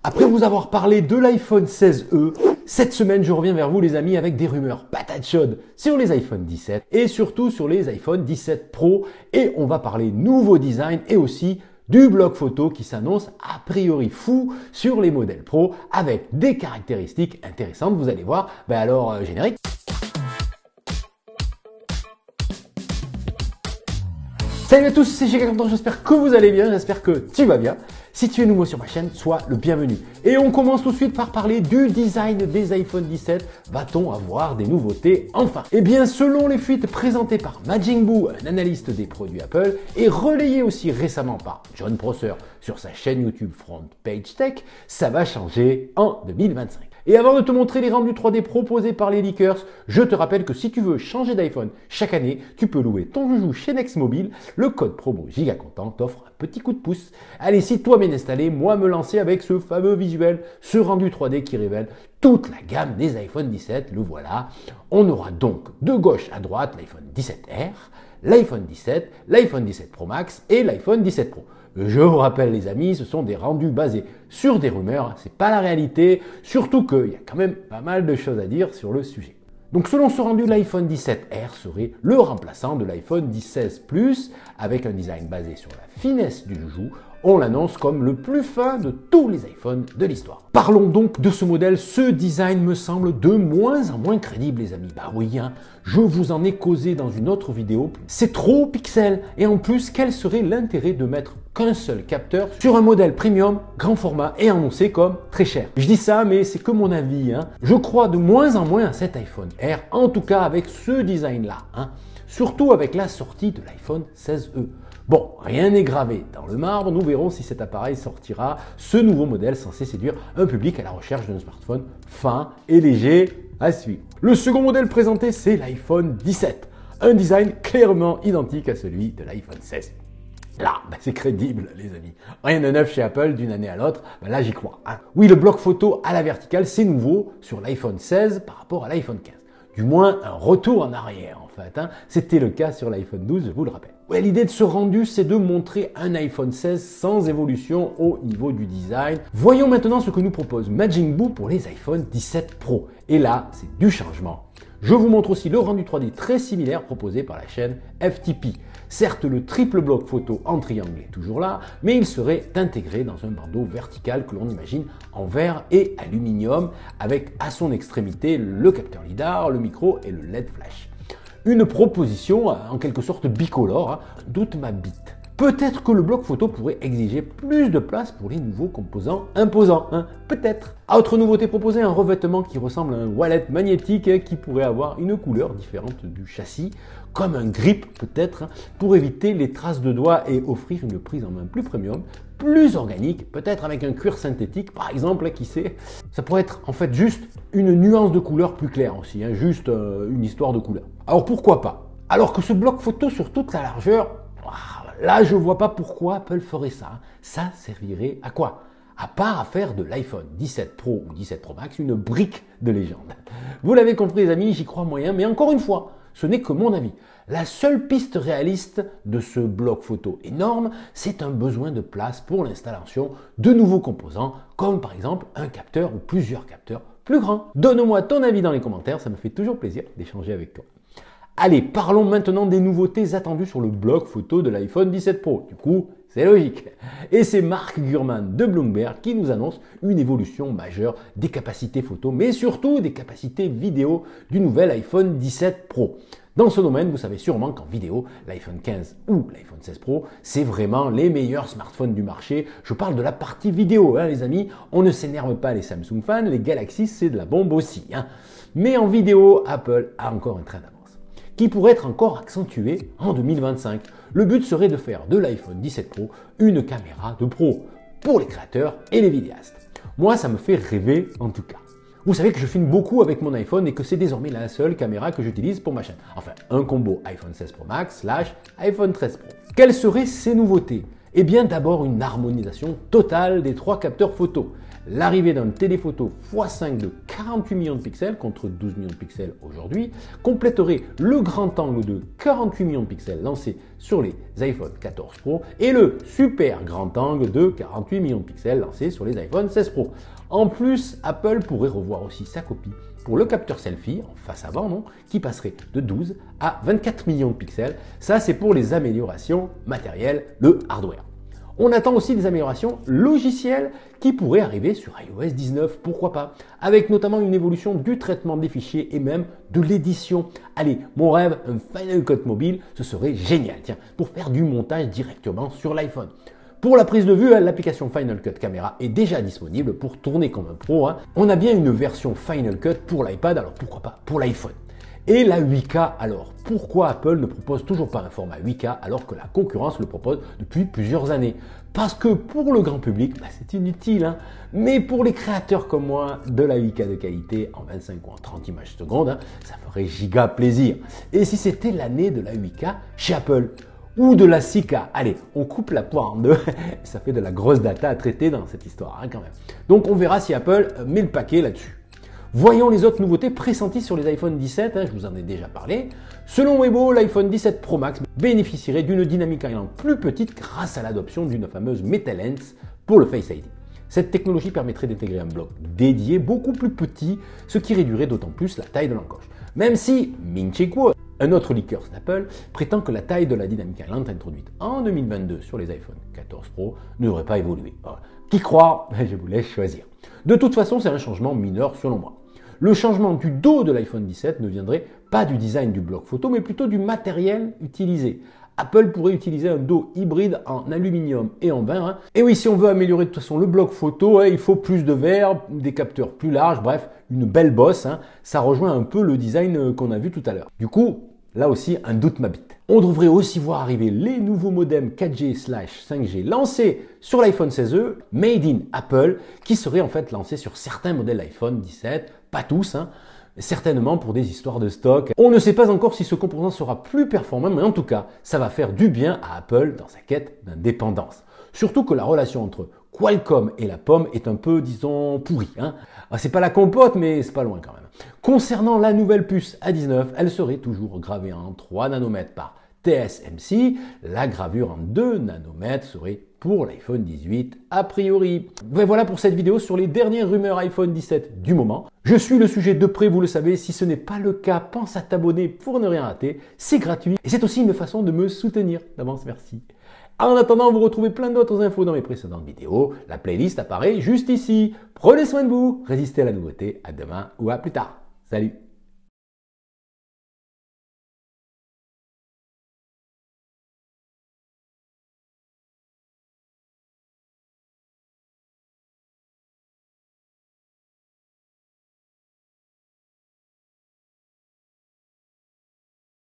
Après vous avoir parlé de l'iPhone 16e, cette semaine je reviens vers vous les amis avec des rumeurs patates chaudes sur les iPhone 17 et surtout sur les iPhone 17 Pro et on va parler nouveau design et aussi du bloc photo qui s'annonce a priori fou sur les modèles Pro avec des caractéristiques intéressantes, vous allez voir. Alors générique. Salut à tous, c'est Gigacontent, j'espère que vous allez bien, j'espère que tu vas bien. Si tu es nouveau sur ma chaîne, sois le bienvenu. Et on commence tout de suite par parler du design des iPhone 17. Va-t-on avoir des nouveautés enfin? Eh bien, selon les fuites présentées par Majin Buu, un analyste des produits Apple, et relayées aussi récemment par John Prosser sur sa chaîne YouTube Front Page Tech, ça va changer en 2025. Et avant de te montrer les rendus 3D proposés par les leakers, je te rappelle que si tu veux changer d'iPhone chaque année, tu peux louer ton joujou chez Next Mobile. Le code promo Gigacontent t'offre un petit coup de pouce. Allez, si toi m'es installé, moi me lancer avec ce fameux visuel, ce rendu 3D qui révèle toute la gamme des iPhone 17, le voilà. On aura donc de gauche à droite l'iPhone 17R, l'iPhone 17, l'iPhone 17 Pro Max et l'iPhone 17 Pro. Je vous rappelle les amis, ce sont des rendus basés sur des rumeurs, c'est pas la réalité, surtout qu'il y a quand même pas mal de choses à dire sur le sujet. Donc selon ce rendu, l'iPhone 17R serait le remplaçant de l'iPhone 16 Plus avec un design basé sur la finesse du joujou. On l'annonce comme le plus fin de tous les iPhones de l'histoire. Parlons donc de ce modèle. Ce design me semble de moins en moins crédible les amis. Bah oui, je vous en ai causé dans une autre vidéo. C'est trop pixel. Et en plus, quel serait l'intérêt de mettre qu'un seul capteur sur un modèle premium, grand format et annoncé comme très cher? Je dis ça, mais c'est que mon avis. Je crois de moins en moins à cet iPhone R, en tout cas avec ce design-là. Surtout avec la sortie de l'iPhone 16e. Bon, rien n'est gravé dans le marbre, nous verrons si cet appareil sortira, ce nouveau modèle censé séduire un public à la recherche d'un smartphone fin et léger à suivre. Le second modèle présenté, c'est l'iPhone 17, un design clairement identique à celui de l'iPhone 16. Là, c'est crédible les amis. Rien de neuf chez Apple d'une année à l'autre, là j'y crois. Oui, le bloc photo à la verticale, c'est nouveau sur l'iPhone 16 par rapport à l'iPhone 15. Du moins, un retour en arrière en fait. C'était le cas sur l'iPhone 12, je vous le rappelle. Ouais, l'idée de ce rendu, c'est de montrer un iPhone 16 sans évolution au niveau du design. Voyons maintenant ce que nous propose Majin Buu pour les iPhone 17 Pro. Et là, c'est du changement. Je vous montre aussi le rendu 3D très similaire proposé par la chaîne FTP. Certes, le triple bloc photo en triangle est toujours là, mais il serait intégré dans un bandeau vertical que l'on imagine en verre et aluminium, avec à son extrémité le capteur LiDAR, le micro et le LED flash. Une proposition en quelque sorte bicolore, doute ma bite. Peut-être que le bloc photo pourrait exiger plus de place pour les nouveaux composants imposants, peut-être. Autre nouveauté proposée, un revêtement qui ressemble à un wallet magnétique qui pourrait avoir une couleur différente du châssis, comme un grip peut-être, pour éviter les traces de doigts et offrir une prise en main plus premium, plus organique, peut-être avec un cuir synthétique par exemple, qui sait. Ça pourrait être en fait juste une nuance de couleur plus claire aussi, juste une histoire de couleur. Alors pourquoi pas? Alors que ce bloc photo sur toute sa largeur, là, je vois pas pourquoi Apple ferait ça. Ça servirait à quoi? À part à faire de l'iPhone 17 Pro ou 17 Pro Max une brique de légende. Vous l'avez compris les amis, j'y crois moyen, mais encore une fois, ce n'est que mon avis. La seule piste réaliste de ce bloc photo énorme, c'est un besoin de place pour l'installation de nouveaux composants, comme par exemple un capteur ou plusieurs capteurs plus grands. Donne-moi ton avis dans les commentaires, ça me fait toujours plaisir d'échanger avec toi. Allez, parlons maintenant des nouveautés attendues sur le bloc photo de l'iPhone 17 Pro. Du coup, c'est logique. Et c'est Mark Gurman de Bloomberg qui nous annonce une évolution majeure des capacités photo, mais surtout des capacités vidéo du nouvel iPhone 17 Pro. Dans ce domaine, vous savez sûrement qu'en vidéo, l'iPhone 15 ou l'iPhone 16 Pro, c'est vraiment les meilleurs smartphones du marché. Je parle de la partie vidéo, les amis. On ne s'énerve pas les Samsung fans, les Galaxy, c'est de la bombe aussi. Mais en vidéo, Apple a encore un train d'avance qui pourrait être encore accentué en 2025. Le but serait de faire de l'iPhone 17 Pro une caméra de pro pour les créateurs et les vidéastes. Moi, ça me fait rêver en tout cas. Vous savez que je filme beaucoup avec mon iPhone et que c'est désormais la seule caméra que j'utilise pour ma chaîne. Enfin, un combo iPhone 16 Pro Max / iPhone 13 Pro. Quelles seraient ces nouveautés? Eh bien d'abord une harmonisation totale des 3 capteurs photo. L'arrivée d'un téléphoto x5 de 48 millions de pixels contre 12 millions de pixels aujourd'hui compléterait le grand angle de 48 millions de pixels lancé sur les iPhone 14 Pro et le super grand angle de 48 millions de pixels lancé sur les iPhone 16 Pro. En plus, Apple pourrait revoir aussi sa copie pour le capteur selfie en face avant, non, qui passerait de 12 à 24 millions de pixels. Ça, c'est pour les améliorations matérielles, le hardware. On attend aussi des améliorations logicielles qui pourraient arriver sur iOS 19, pourquoi pas, avec notamment une évolution du traitement des fichiers et même de l'édition. Allez, mon rêve, un Final Cut mobile, ce serait génial, tiens, pour faire du montage directement sur l'iPhone. Pour la prise de vue, l'application Final Cut Camera est déjà disponible pour tourner comme un pro. On a bien une version Final Cut pour l'iPad, alors pourquoi pas pour l'iPhone. Et la 8K alors, pourquoi Apple ne propose toujours pas un format 8K alors que la concurrence le propose depuis plusieurs années? Parce que pour le grand public, c'est inutile, mais pour les créateurs comme moi, de la 8K de qualité en 25 ou en 30 images secondes, ça ferait giga plaisir. Et si c'était l'année de la 8K chez Apple? Ou de la 6K. Allez, on coupe la poire en deux. Ça fait de la grosse data à traiter dans cette histoire, quand même. Donc on verra si Apple met le paquet là-dessus. Voyons les autres nouveautés pressenties sur les iPhone 17, je vous en ai déjà parlé. Selon Weibo, l'iPhone 17 Pro Max bénéficierait d'une Dynamic Island plus petite grâce à l'adoption d'une fameuse Metal Lens pour le Face ID. Cette technologie permettrait d'intégrer un bloc dédié beaucoup plus petit, ce qui réduirait d'autant plus la taille de l'encoche. Même si Ming Chi Kuo, un autre leaker d'Apple, prétend que la taille de la Dynamic Island introduite en 2022 sur les iPhone 14 Pro ne devrait pas évoluer. Alors, qui croit? Je vous laisse choisir. De toute façon, c'est un changement mineur selon moi. Le changement du dos de l'iPhone 17 ne viendrait pas du design du bloc photo, mais plutôt du matériel utilisé. Apple pourrait utiliser un dos hybride en aluminium et en verre. Et oui, si on veut améliorer de toute façon le bloc photo, il faut plus de verre, des capteurs plus larges, bref, une belle bosse. Ça rejoint un peu le design qu'on a vu tout à l'heure. Du coup, là aussi, un doute m'habite. On devrait aussi voir arriver les nouveaux modems 4G/5G lancés sur l'iPhone 16e, made in Apple, qui seraient en fait lancés sur certains modèles iPhone 17, pas tous, certainement pour des histoires de stock. On ne sait pas encore si ce composant sera plus performant, mais en tout cas, ça va faire du bien à Apple dans sa quête d'indépendance. Surtout que la relation entre Qualcomm et la pomme est un peu, disons, pourrie. C'est pas la compote, mais c'est pas loin quand même. Concernant la nouvelle puce A19, elle serait toujours gravée en 3 nanomètres par TSMC. La gravure en 2 nanomètres serait pour l'iPhone 18 a priori. Voilà pour cette vidéo sur les dernières rumeurs iPhone 17 du moment. Je suis le sujet de près, vous le savez. Si ce n'est pas le cas, pense à t'abonner pour ne rien rater. C'est gratuit et c'est aussi une façon de me soutenir. D'avance, merci. En attendant, vous retrouvez plein d'autres infos dans mes précédentes vidéos. La playlist apparaît juste ici. Prenez soin de vous, résistez à la nouveauté. À demain ou à plus tard. Salut!